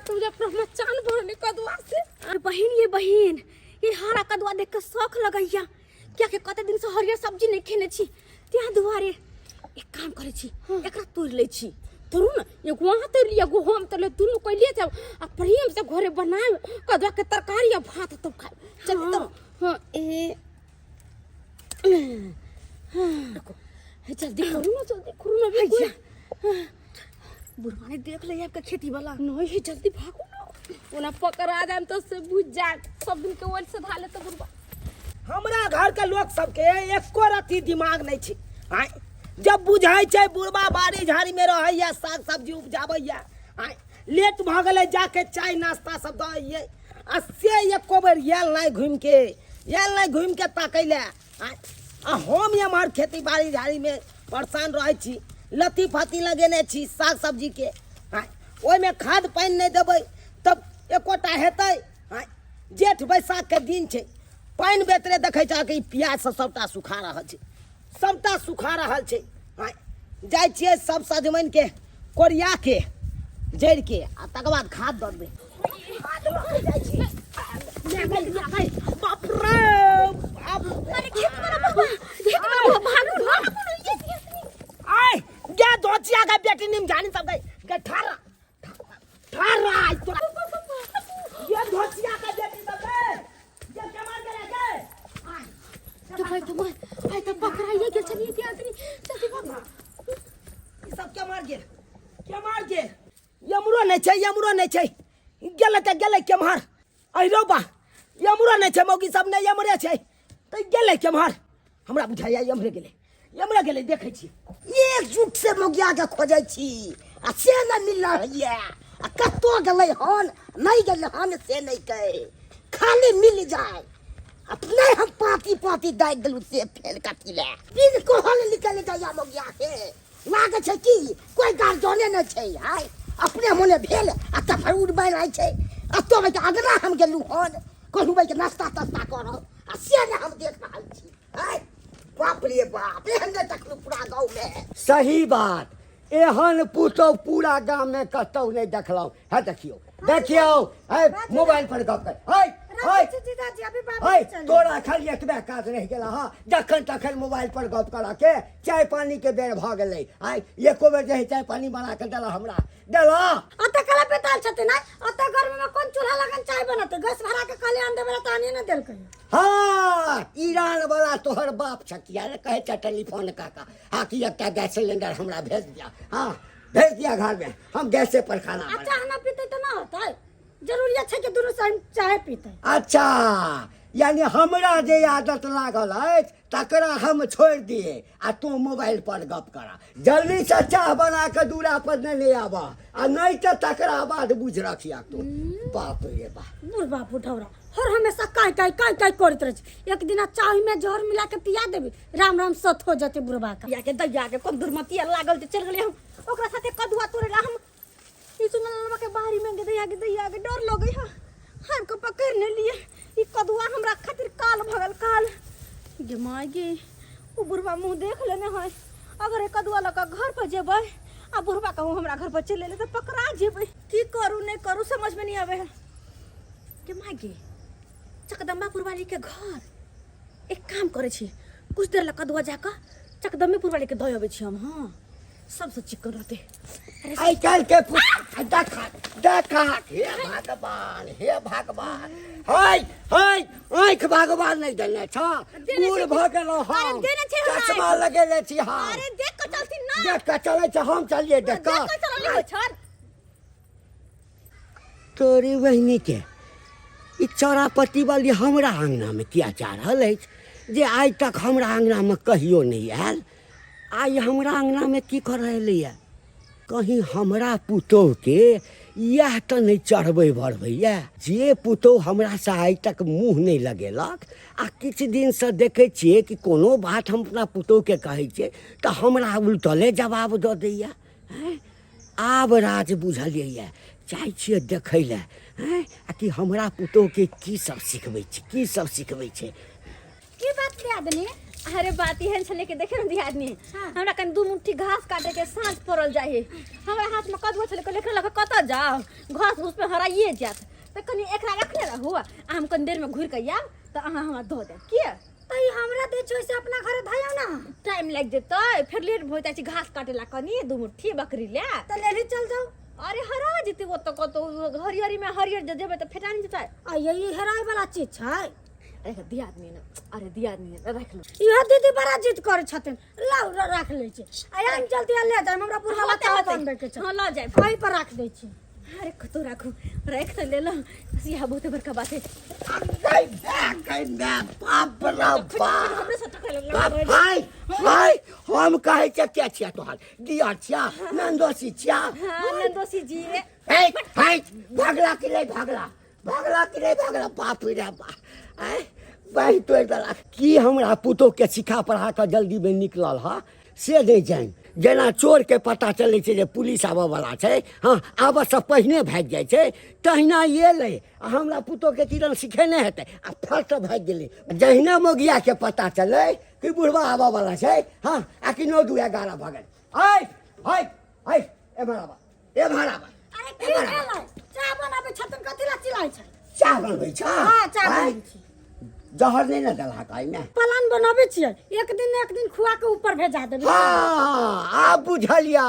तुझे ब्रह्मचान भरने कदुआ से। अरे बहिन ये हरा कदुआ देख के शौक लगैया। क्या के कते दिन से हरियर सब्जी नहीं खेने छी त्या दुआरे एक काम करे छी एकरा तोड़ ले छी तोरू न एगो वहां तोड़ लिया एगो हम तोड़ ले दुनु कइले जाओ आ प्रेम से घरे बनाए कदुआ के तरकारी आ भात तो खाए चल तो हां ए जल्दी करू ना भैया बुढ़वा ने देख ले आपका खेती वाला नहीं है जल्दी भागो ना ओना पकड़ा जाए तो से बुझ जाए सब दिन के ओल से धाले तो बुढ़वा हमरा घर के लोग सबके एको रती दिमाग नहीं छी आय जब बुझाई छै बुढ़वा बाड़ी झाड़ी में रहैया साग सब्जी उपजाबैया आय लेट भ गेलै जाके चाय नाश्ता सब दैयै आ से एको बेर येल नहीं घुम के ताकैले आय आ हम हमार खेती बाड़ी झाड़ी में परेशान रहै छी लत्ती फाती लगेने छी साग सब्जी के आय ओइ में खाद पानी नहीं देबै तब एकोटा हेतै आय जेठ बैसाख के दिन छै पानी बेतरे देखै छ कि प्याज सब सबटा सुखा रहल छै आय जाइ छियै सब सजमनि के कोरिया के जड़ के आ तकर बाद खाद दऽ देबै बाप रे अरे खेत में भागो ना आय गे दोचिया के बेटी निम जानी सब गई ठारा आई तो ये दोचिया के बेटी सब गई ये केमार गेले गए आय तो भाई तुम आई तो पकड़ाइए के चलिए के आदमी जल्दी भागो ई सब केमार गेल यमरो नहीं छै गेले त गेले केमार आई रो बा यमरो नहीं छै मौगी सब ने यमरे छै त गेले केमार हमरा बुझाइया यमरे गेले देखै छी एक जुट से मौगिया के खोजै छी आ से न मिल रहैया आ कतो गेलै हन नहीं गेलै हन से नहीं कहे खाली मिल जाए अपने हम पाती दाइ देलु से फेर काटी ले बिन कोहल निकल जाया मौगिया के लागे छै कि कोई गार्जने न छै हाय अपने मोने भेल आ त फेर उड़बै रहै छै आ तो भाई अगला हम गेलु हन कहलु भाई के नाश्ता तास्ता करो आ से ने हम देख रहल छी हाय बाप रे बाप एहन ने तकलु पूरा गांव में सही बात एहन पुतौ पूरा गांव में कतौ नहीं देखलौ है देखियो है मोबाइल पर गप कर है तोरा खाली एतबे काज रह गेला हां जखन तखन मोबाइल पर गप करा के चाय पानी के बेर भ गेलै आय एको बेर जे चाय पानी बना के देला हमरा देला अत कला पेताल छते ना अत घर में कौन चूल्हा लगन चाय बनते गैस भरा के काले अंडे वाला ताने न देल कहियो हां ईरान वाला तोहर बाप छकिया रे कहे छ टेलीफोन काका हां कि एकटा गैस सिलेंडर हमरा भेज दिया हां भेज दिया घर में हम गैसे पर खाना बना अच्छा ना पीते तो ना होता है जरूरी है कि दोनों चाय पीते अच्छा यानी हमरा जे आदत लागल है तकरा हम छोड़ दिए आ तू मोबाइल पर गप करा जल्दी से चाह बना के दूरा पर नहीं ले आवा आ नहीं तो तकरा बाद बुझ रखिया तू बाप रे बाप बुढ़वा बुढ़ौरा हर हमेशा काय करत रह एक दिन चाय में जहर मिला के पिया देबे राम सत हो जते बुढ़वा का या के दैया के कोन दुर्मतिया लागल ते चल गेले हम ओकरा साथे कदुआ तोड़ेला हम ई सुनलवा के बाहरी में के दैया के डर लगे है हम को पकड़ने लिए ई कदुआ हमरा खातिर काल भगल काल गे माय गे ओ बुढ़वा मुंह देख लेने है अगर ए कदुआ लगा घर पर जेबै आ बुढ़वा कहू हमरा घर पर चले ले तो पकड़ा जेबै की करू नहीं करू समझ में नहीं आवे है गे माय गे चकदम्बापुर वाली के घर एक काम करे छी कुछ देर लग कदुआ जाकर चकदम्बापुर वाली के दय अबै छी हम हां सबसे चिकन रहते आई कल के देखा हे भगवान हाय आँख भगवान नहीं देने छ बूढ़ भ गेलो हम चश्मा लगेले छी हां अरे देख के चलती ना देख के चले छ हम चलिए देख के चलली हो छर तोरी बहिनी के ई चौरापट्टी वाली हमरा अंगना में किया जा रहल है जे आज तक हमरा अंगना में कहियो नहीं आयल आई हमरा अंगना में की कर रहे है कहीं हमरा पुतोह के यह तो नहीं चढ़बे बढ़बैया जे पुतोह हमरा से आज तक मुँह नहीं लगेलक आ किछ दिन से देखे छिए कि कोनो बात हम अपना पुतोह के कहे छिए तो हमरा उल्टले जवाब दऽ दैया आब राज बुझलिए चाहे छिए देखै ले कि हमरा पुतोह के की सब सिखबै छै की बात ले आदमी अरे बात एहन छले के देखे न दियादनी हमरा कन दू मुट्ठी घास काटे के सांझ पड़ल जाए हमरा हाथ गाछ में कदुआ छले कहले एकरा लगे कत जाओ घास उस पे हराइए जात त कनी एकरा रखले रहू आ हम कनी देर में घुर के आब त अहाँ हमरा दो दे के तई हमरा दे छो से अपना घरे धायो ना टाइम लग जेतै फिर लेट होइता छी घास काटेला कनी दू मुट्ठी बकरी ले त लेली चल जाओ अरे हरा जेते वो त कतो हरियरी में हरियर जेबे त फेटानी जेतै आ यही हेराय वाला चीज छै अरे दियादनी न अरे दियादनी रख लो इहो दीदी बड़ा जिद करे छथिन लाउ रख ले छी आया जल्दी ले जाए हमरा पूरा बता बनबे के छै हां ल जाए वही पर रख दे छी अरे कतो राखू रख त ले ल यह बहुत बड़का बात है बाप रे बाप हमरे साथ खेल भाई हम कहे छ क्या छिया तोहर दिया छिया नंदोसी छिया हां नंदोसी जी हे भागला के ले भागला बाप रे बाप भाई तो की हमरा पुतो के सिखा पढ़ा के जल्दी में निकलल हा से नहीं जान जेना चोर के पता चले छै जे पुलिस आबे वाला छै हाँ आबे से पहिने भाग जाय छै तहिना ये ले हमरा पुतो के किरण सिखेने हेतै आ फट भाग गेलै जहिना मोगिया के पता चले कि बुढ़वा आबे वाला छै हाँ आ कि 9-2-11 भगल हाय ए भराबा अरे की भेलै चाय बनाबे छथिन कथि ला चिल्लाय छै चाय बनबै छ हां चाय बनबै छी जहर नहीं ना दला काई में प्लान बनाबे छियै एक दिन खुआ के ऊपर भेजा देबै हां आ बुझलिया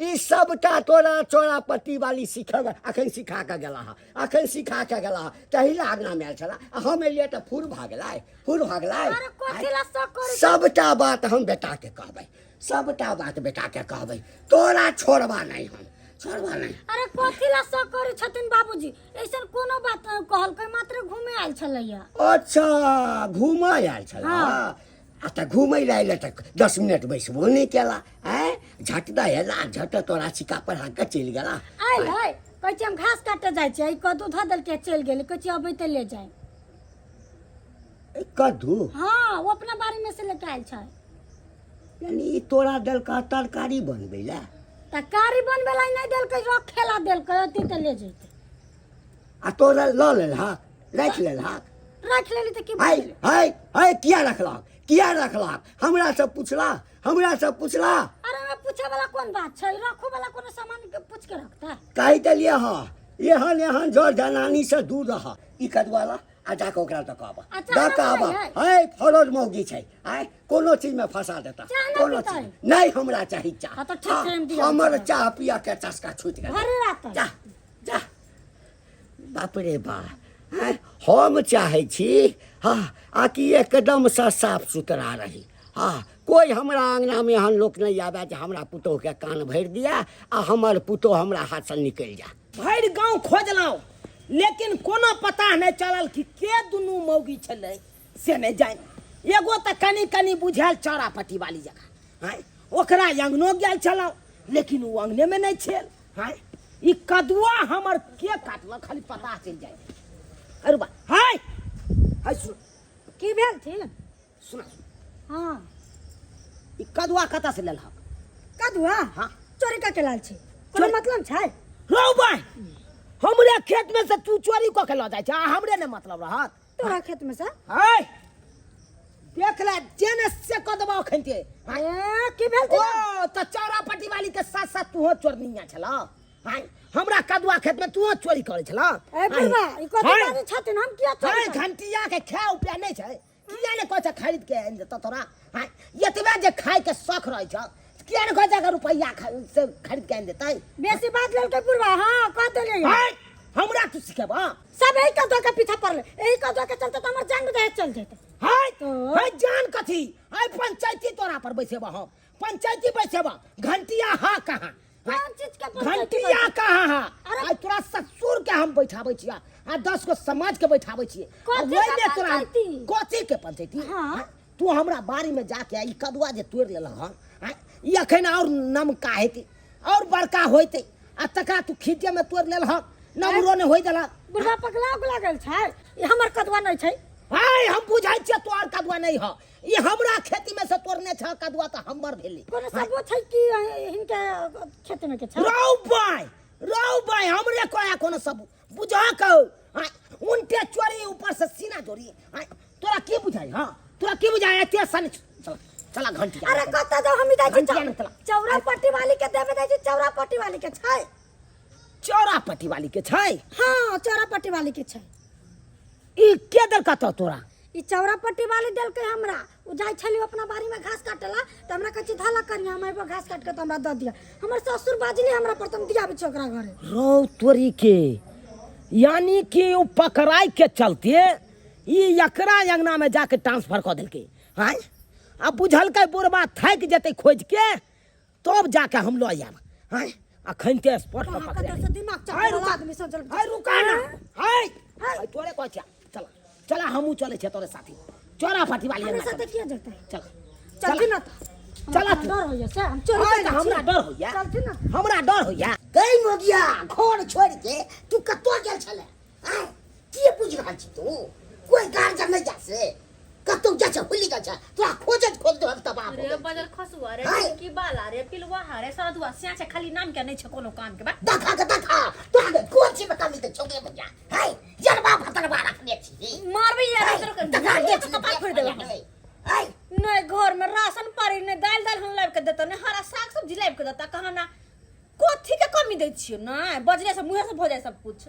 ई सबटा तोरा चोरापट्टी वाली सिखब अखन सिखा के गेला तही लागना में छला हम एलिए त फूर भागलै अरे कथि ला शक करे सबटा बात हम बेटा के कहबै तोरा छोड़बा नहीं हम अरे कथि ला शक करे छथिन बाबूजी ऐसन कोनो बात कहल के मात्र घूमे आयल छलैया अच्छा घूमे आयल छला आ त घूमे लाइले त 10 मिनट बैसबो नहीं केला हैं झट दहेला झट तोरा सिक्का पर हाथ के चल गेला आइल है कहै छी हम घास काटे जाय छी कदू ध दल के चल गेलै कहै छी अबै त ले जाय कद्दू हां वो अपना बारी में से लेके आयल छै यानी ई तोरा दल का तरकारी बनबै ला तरकारी बनबे ला नहीं देल के रखेला देल के अति त ले जैते आ तोरा ल लेल हा रख लेली त की हाय किया रखलक हमरा से पूछला अरे मैं पूछे वाला कौन बात छै रखो वाला कोनो सामान के पूछ के रखता कहि देलिए हा एहन जोर जनानी से दूर रह ई कदवाला आ जाके ओकरा त कहबा हाय फरोज मौगी छै हाय कोनो चीज में फंसा देता कोनो चीज नहीं हमरा चाही चाह तो ठीक छै हम दिया हमर चाह पिया के चस्का छूट गेल अरे रात जा बाप रे बा हम चाहे छी हाँ आकि एकदम से साफ सुथरा रही हाँ कोई हमरा आंगना में एहन लोक नहीं आवे जे हमरा पुतोह के कान भर दिया आ हमर पुतोह हमरा हाथ से निकल जा भर गांव खोजलौ लेकिन कोनो पता नहीं चलल कि के दुनू मौगी छलै से नहीं जान एगो त कनी बुझाल चौरापट्टी वाली जगह हाय ओकरा अंगनो गेल छलौ लेकिन वो अंगने में नहीं छल हाय ई कदुआ हमर के काटल खाली पता चल जाए अरे बा हाय सुन की भेल थी सुना हां ई कदुआ कता से लेल कदुआ हां चोरी का के लाल छै कोनो मतलब छै रौ भाई हमरे खेत में से तू चोरी क के ल जाय छ हमरे ने मतलब रहत तोरा खेत में से हाय देख ले जेने से कदबा खंते ए की भेल ओ त चौरापट्टी वाली के साथ साथ तू चोरनिया छला हाय हमरा कदुआ खेत में तू चोरी करे छला ए बुढ़वा ई कदुआ छथिन हम किया चोरी घंटिया के खाए उपाय नहीं छै किया ने कहै खरीद के आइन देता तोरा हाय एतबे जे खाए के शौक रहै छ किया ने कहै छ रुपया से खरीद के आइन देतै बेसी बात लेल के बुढ़वा हां कह देले हाय हमरा तू सिखेबा सब एही कदुआ के पीछा पड़ले एही कदुआ के चलते त हमर जान दे चल जेते हाय तो हाय जान कथी हाय पंचायती तोरा पर बैसेबा हम पंचायती बैसेबा घंटिया हां कहां कौन चीज के घंटिया कहां हां अरे तोरा ससुर के हम बैठाबै छिया आ 10 को समाज के बैठाबै छिए ओइ में तोरा कोची के पंचायती हां तू हमरा बारी में जाके ई कदुआ जे तोड़ लेला हां ई अखन और नमका हेती और बड़का होइते आ तका तू खीटे में तोड़ लेल हां नमरो ने होई देला बुढ़ा पगला लागल छै ई हमर कदुआ नै छै हाय हम बुझाइ छिए तोर कदुआ नै ह ई हमरा खेती में से तोड़ने छ कदुआ त हमर भेली कोनो सबो छै कि हिनके खेत में के छ रौ भाई हमरे कोया कोनो सब बुझा को हाय उनटे चोरी ऊपर से सीना जोड़ी हाय तोरा की बुझाई हां तोरा की बुझाई एते सन चल चला घंटी अरे कत जाओ हम दै छी घंटिया में चला। चौरा पट्टी वाली के देबे दै छी चौरा पट्टी वाली के छै चौरा पट्टी वाली के छै हां चौरा पट्टी वाली के छै ई के दल का तोरा ई चौरा पट्टी वाली देल के हमरा उ जाय छली अपना बाड़ी में घास काटेला त हमरा कह छी धाला करिया हम एगो घास काट के त हमरा द दिया हमर ससुर बाजली हमरा पर तुम दियाबे छ ओकरा घरे रो तोरी के यानी कि उ पकड़ाई के चलते ई एकरा अंगना में जाके ट्रांसफर कर देलके हैं अब बुझल के बुढ़बा थक जेते खोज के तब जाके हम लो आब हैं अखन के स्पॉट पर पकड़ से दिमाग चल आदमी सब चल हाय रुका ना हाय तोरे को चला चला हमू चले छे तोरे साथी चौरा पट्टी वाली हमरा साथे किया जता चला चल ना चला डर होइया से हम चोरी हाय हमरा डर होइया चल ना हमरा डर होइया गई मोगिया घर छोड़ के तू कतो गेल छले हैं की बुझ रहल छी तू कोई गार्जियन नहीं जासे कतो जा छ भूली जा छ तोरा खोजत खोज दो त बाप रे बजर खसुआ रे हाय। की बाला रे पिलवा रे सरदुआ स्या छे खाली नाम के नहीं छे कोनो काम के बा देखा के देखा तो आगे कोन छी बतामी त छोके बजा है यार बाप हतर बार रखने छी मारबे यार इधर कर देखा के के कपाट फोड़ देबे है नहीं घर में राशन पानी नहीं दाल हम लाइब के देता नहीं हरा साग सब्जी लाइब के देता कहा ना कोथी के कमी दे छियो ना बजरे से मुंह से भ जाय सब कुछ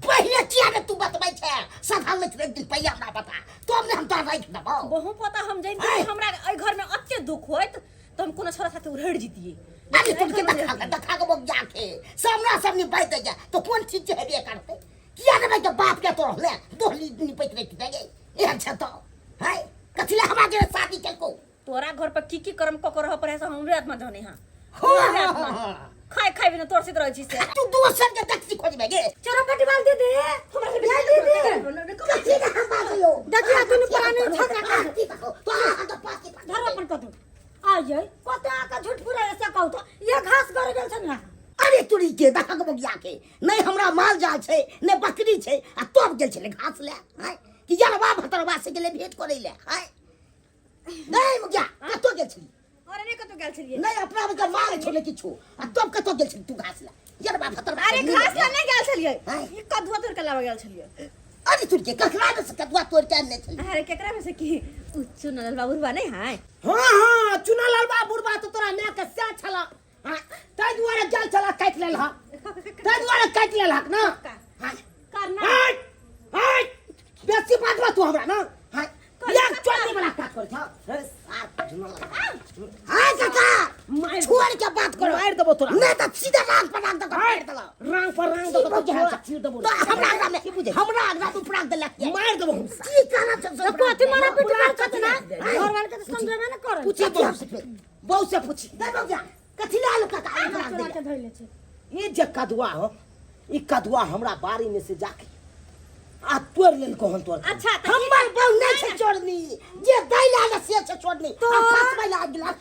पहले किया ने तू बतबै छे सफल में एक दिन पहले हमरा बता तो हमने हम तोरा राख देबो बहु पता हम जान हमरा ए घर में अत्ते दुख होत तो हम कोनो छोरा साथे उड़ेड़ जीतिए अरे तुम के देखा के बोग जाके सामना सामने बैठ जा तो कौन चीज जे हेबे करते किया ने भाई बाप के तो ले दोहली निपट रही देगे ए अच्छा तो है कथिले हमरा जे शादी केलको तोरा घर पर की करम ककर पर है हमरे आत्मा जाने हां खाय खाय बिना तोर सित रह छी से तू दोसर के टैक्सी खोजबे गे चोरा पट्टी वाली दे दे हमरा से बियाह दे दे कथि के हम बाजियो देखिए तूने पुराने झगड़ा कर की कहो तो हां तो पास की धर अपन कदू आइए कते आका झूठ पूरा ऐसे कहू तो ये घास कर गेल छ ना अरे तुरी के देखा के बोग जाके नहीं हमरा माल जाल छे ने बकरी छे आ तब गेल छले घास ले है कि यार बाप हतरबा से गेले भेंट करे ले है नहीं मुगिया कतो गेल छी अरे ने कतो गेल छलिए नहीं अपना के मार छोले किछु आ तब कतो गेल छी तू घास ले यार बाप हतरबा अरे घास ला नहीं गेल छलिए हैं? ई कदुआ तोड़ के लावा गेल छलिए अरे तुरी के कखरा में से कतवा तोड़ के आने छली अरे केकरा में से की उच्चू नल बाबूरबा नहीं हाय हां चुना लाल बा बुढ़बा तो तोरा मैं के से छला हां तै दुआरे गेल छला काट लेल हा तै दुआरे काट लेल हक ना हां करना हाय हाय बेसी बात बा तू हमरा ना हाय एक चोटी वाला काट कर था सार चुना लाल हां काका मार छोड़ के बात करो मार देबो तोरा नहीं तो सीधा राग पर राग दो मार दो रंग पर रंग दो तो क्या चीर देबो तो हमरा आगा में हमरा आगा में उपराग दे लग मार देबो हम की कहना छ तो कथि मारा पीट कर छ ना घर वाले के तो समझबे ना कर पूछे तो से बहुत से पूछी दे दो क्या कथि लाल काका चोरा के धइले छ ये जे कदुआ हो ई कदुआ हमरा बारी में से जाके आ तोड़ लेल कोहन तोड़ अच्छा तो हमर बहु नहीं छे छोड़नी जे दैला ले से छे छोड़नी हम फसबै लाग गेला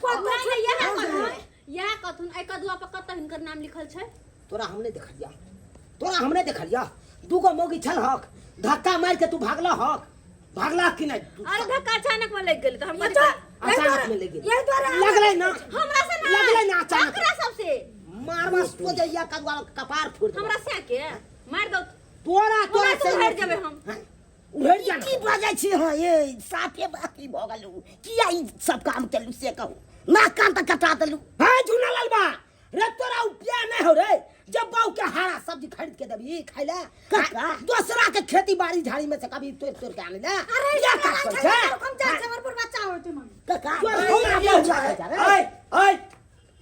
यह कथुन आई कदुआ पर कत हिनकर नाम लिखल छै तोरा हमने देखलिया दूगो मोगी छल हक धक्का मार के तू भागला कि नहीं अरे धक्का अचानक में लग गेल तो हम अचानक में लग यही द्वारा लगले ना हमरा से ना लगले ना अचानक हमरा सबसे मारवा सो जाइया कदुआ कपार फोड़ दे हमरा से के मार दो तोरा से उहड़ जेबै हम उहड़ जा की बाजै छी हां ये साफे बाकी भ गेलु किया ई सब काम केलु से कहू ना कान त कटा देलु हां झूना लाल बा रे तोरा उपिया नहीं हो रे जब बाऊ के हरा सब्जी खरीद के देबी खाइला काका दूसरा के खेती बाड़ी झाड़ी में से कभी तोड़ के आने ना अरे क्या ये कर लड़ाई छै झगड़ा कम जा से हमर पर बच्चा होते मन काका तोरा ओए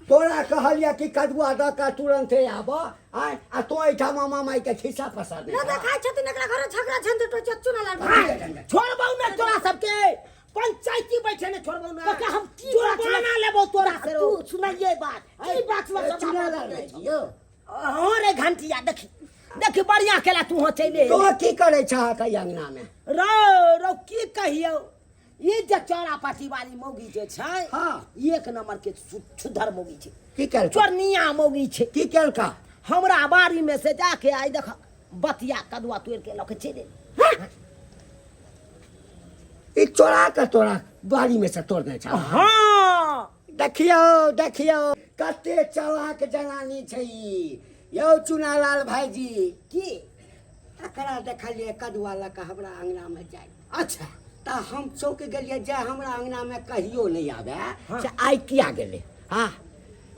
तोरा कहलिया कि कदुआ द का तुरंत आब आ तो एठा मामा माई के खिस्सा फसा दे ना देखाय छथिन एकरा घर झगड़ा झंझट हो चच्चू ना लाल छोड़बौ ना तोरा सबके पंचायती बैठे ने छोड़बौ ना काका हम की तोरा बात बना लेबो तोरा से तू सुनाइए बात की बात में चुना लाल यो हां रे घंटिया देखी बढ़िया केला तू हो चले तो की करे छा के अंगना में रो की कहियो ये जे चौरा पाटी वाली मौगी जे छै हां एक नंबर के सुधर मौगी छै की कर चोरनिया मौगी छै की कर का हमरा बाड़ी में से जाके आई देख बतिया कदुआ तोड़ के लके चले ई चोरा के तोरा बाड़ी में से तोड़ने छा हां देखियो कते चालाक जनानी छै यौ चुनालाल भाईजी की एकरा देखलिए कदुआ लक हमरा अंगना में जाय अच्छा तो हम चौक गेलिए जे हमरा अंगना में कहियो नहीं आवे से आई किया गेले हाँ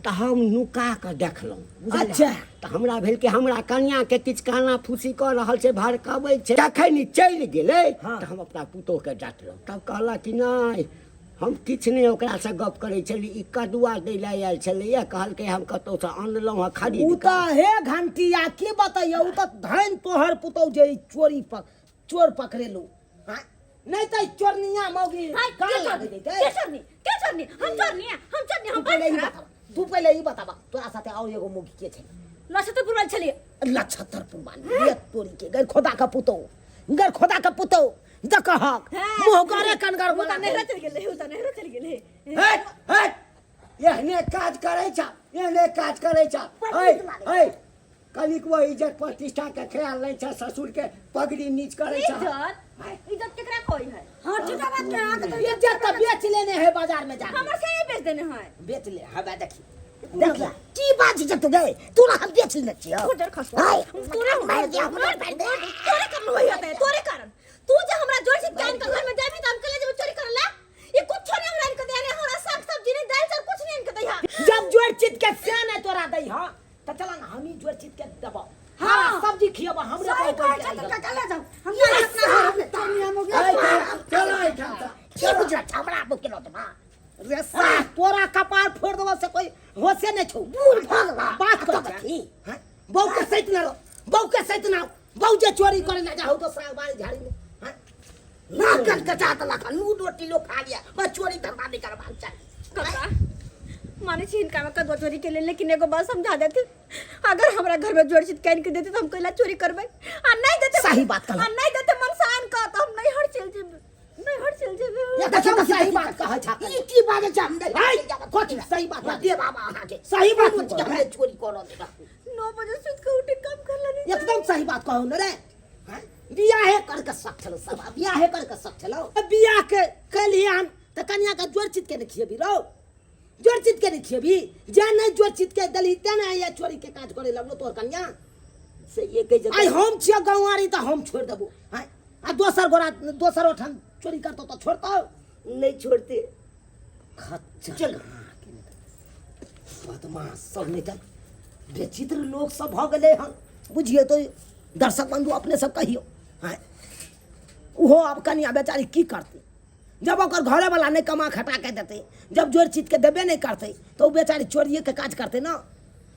तो हम नुका के देखलहुँ अच्छा। तो हमरा भेल कि हमरा कन्या के किछु काना फूसी कऽ रहल छै भड़काबै छै तखन चलि गेलै हाँ। तो हम अपना पुतोह के डांटलहुँ तब कहला कि नहीं हम किछु नहीं ओकरा से गप करै छली ई कदुआ दै ले आयल छलैया कहलकै हम कतौ से अनलहुँ हँ उ खरीद तो हे घंटिया की बताइए उ तो धन तोहर पुतौ जे चोर पकड़ेलू हाँ? नहीं तो चोरनिया मौगी का लागे देते के चोरनी हम चोरनी हम तू पहले ही बताबा तोरा साथे और एगो मौगी के छै लछत पुरल छलिए लछतर पुरबान ये तोरी के गैर खोदा का पुतौ दकहक मुंह करे कनगर बोला नहरा चल गेले हट हट एहने काज करे छा एहने काज करे छा ए कनिक वो इज्जत प्रतिष्ठा के ख्याल नहीं छा ससुर के पगड़ी नीच करे छा इज्जत केकरा कोई है हाँ ठीक है बात कह इज्जत तो बेच लेने है बाजार में जाके हमर से ही बेच देने है बेच ले हवा देखी देख ले की बात जत गए तू ना हम बेच ले छियो उधर खसवा तोरे मार दिया मार दे तोरे काम होई होता है तोरे कारण तू जे हमरा जोर से काम कर घर में जाबी त हम कले जब चोरी करला ये कुछ नहीं हमरा इनके देने हमरा साग सब्जी नहीं दाल चावल कुछ नहीं इनके दैया जब जोड़ चित के सेन है तोरा दई हां त चला ना हम ही जोड़ चित के दबा हां सब्जी खियाबा हमरे सही को कह चल चले जाओ हम नहीं अपना घर में चोरनिया मौगी चलो ऐठा की गुजरात हमरा बो किलो दबा रे सा तोरा कपार फोड़ देबो से कोई होसे नहीं छौ बूढ़ भागला बात कर छी हां बौ के सहित ना बौ के सहित ना बौ जे चोरी करे ना जाऊ तो साग बारी झाड़ी में हां ना कट कटा त लखन मुंह रोटी लो खा लिया बस चोरी धरना नहीं करवा चाहिए कका माने छी इनका में कदवा चोरी के लिए लेकिन एगो बात समझा देते अगर हमरा घर में जोड़ चित कैन के देते तो हम कैला चोरी करबे आ नहीं देते सही बात कहला। आ नहीं देते मनसान का तो हम नहीं हट चल जेबे ये देखो तो सही बात कहा छा ई की बात है हम नहीं कोठी सही बात दे बाबा आहा के सही बात हमरे चोरी करो देगा 9 बजे सुत के उठे काम कर लेनी एकदम सही बात कहू न रे हैं बियाह कर के सब चलो सब बियाह कर के सब चलो बियाह के कलिए हम त कन्या का जोड़ चित के नहीं खिएबी रो जोड़ चित के नहीं खिएबी जे नहीं जोड़ चित के दली ते ना ये चोरी के काज करे लगलो तोर कन्या से ये के जगह आई हम छिया गंवारी त हम छोड़ देबो हैं आ दोसर ओठन चोरी करतो तो छोड़तो नहीं छोड़ते खच्चर चल बदमाश सब निकल बेचित्र लोग सब भ गए हन बुझिए तो दर्शक बंधु अपने सब कहियो हैं वो अब कन्या बेचारी की करती जब ओकर घरे वाला नहीं कमा खटा के देते जब जोर चीज के देबे नहीं करते तो वो बेचारी चोरिए के काज करते ना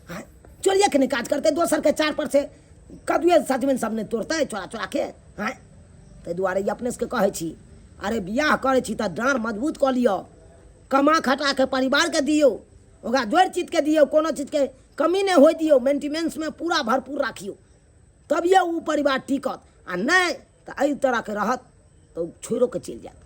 हैं चोरिए के नहीं काज करते दोसर के चार पर से कदुए सजमन सब ने तोड़ते चोरा चोरा के हैं ते दुआरे ई अपने से कहे छी अरे बियाह करे छी त डाँड़ मजबूत क लियो कमा खटा के परिवार के दियो ओकरा जोड़ चीज के दियो कोनो चीज के कमी नहीं होय दियो मेंटेनेंस में पूरा भरपूर राखियो तब ये वो परिवार टिकत आ नहीं तो एहि तरह के रहत तो छोड़ो के चल जात